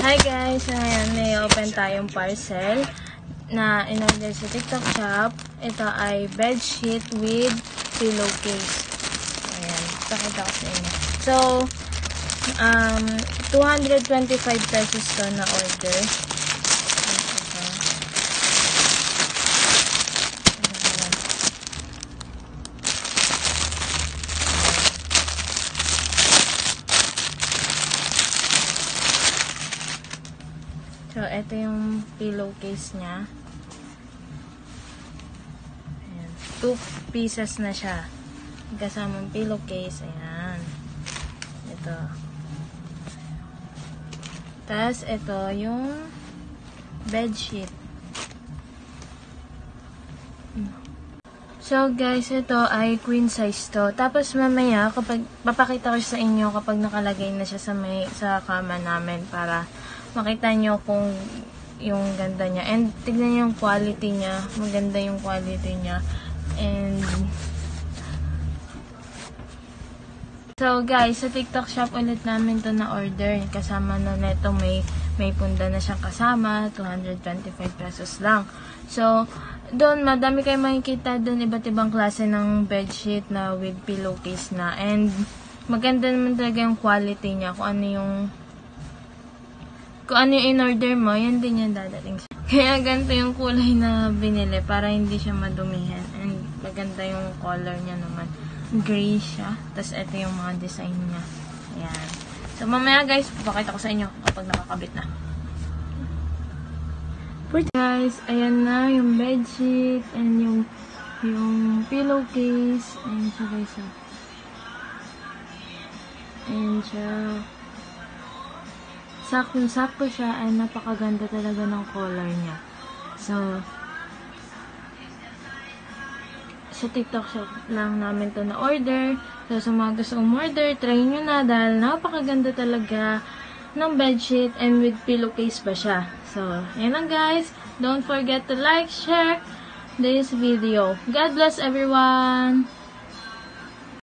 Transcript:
Hi guys! Ayan, may open tayong parcel na in-order sa TikTok shop. Ito ay bedsheet with pillowcase. Ayan, pakita ko sa inyo. So, 225 pesos to na order. So, ito yung pillowcase niya. Ayan. 2 pieces na siya. Kasamang pillowcase. Ayan. Ito. Tapos, ito yung bedsheet. So, guys, ito ay queen size to. Tapos, mamaya, kapag papakita ko sa inyo kapag nakalagay na siya sa kama namin para makita nyo kung yung ganda niya. And, tignan nyo yung quality niya. Maganda yung quality niya. And, so, guys, sa TikTok shop ulit namin to na order. Kasama na neto may punda na siyang kasama. 225 pesos lang. So, doon, madami kayo makikita doon. Iba't ibang klase ng bedsheet na with pillowcase na. And, maganda naman talaga yung quality niya. Kung ano yung in-order mo, yan din yung dadating siya. Kaya ganito yung kulay na binili para hindi siya madumihan. And maganda yung color niya naman. Gray siya. Tapos ito yung mga design niya. Ayan. So mamaya guys, papakita ko sa inyo kapag nakakabit na. Guys, ayan na yung bedsheet and yung pillowcase. Ayan siya guys. Ayan siya. Saktong-sakto siya ay napakaganda talaga ng color niya. So, sa TikTok shop lang namin to na order. So, sa mga gusto umorder, try nyo na dahil napakaganda talaga ng bedsheet and with pillowcase pa siya. So, yan lang guys. Don't forget to like, share this video. God bless everyone!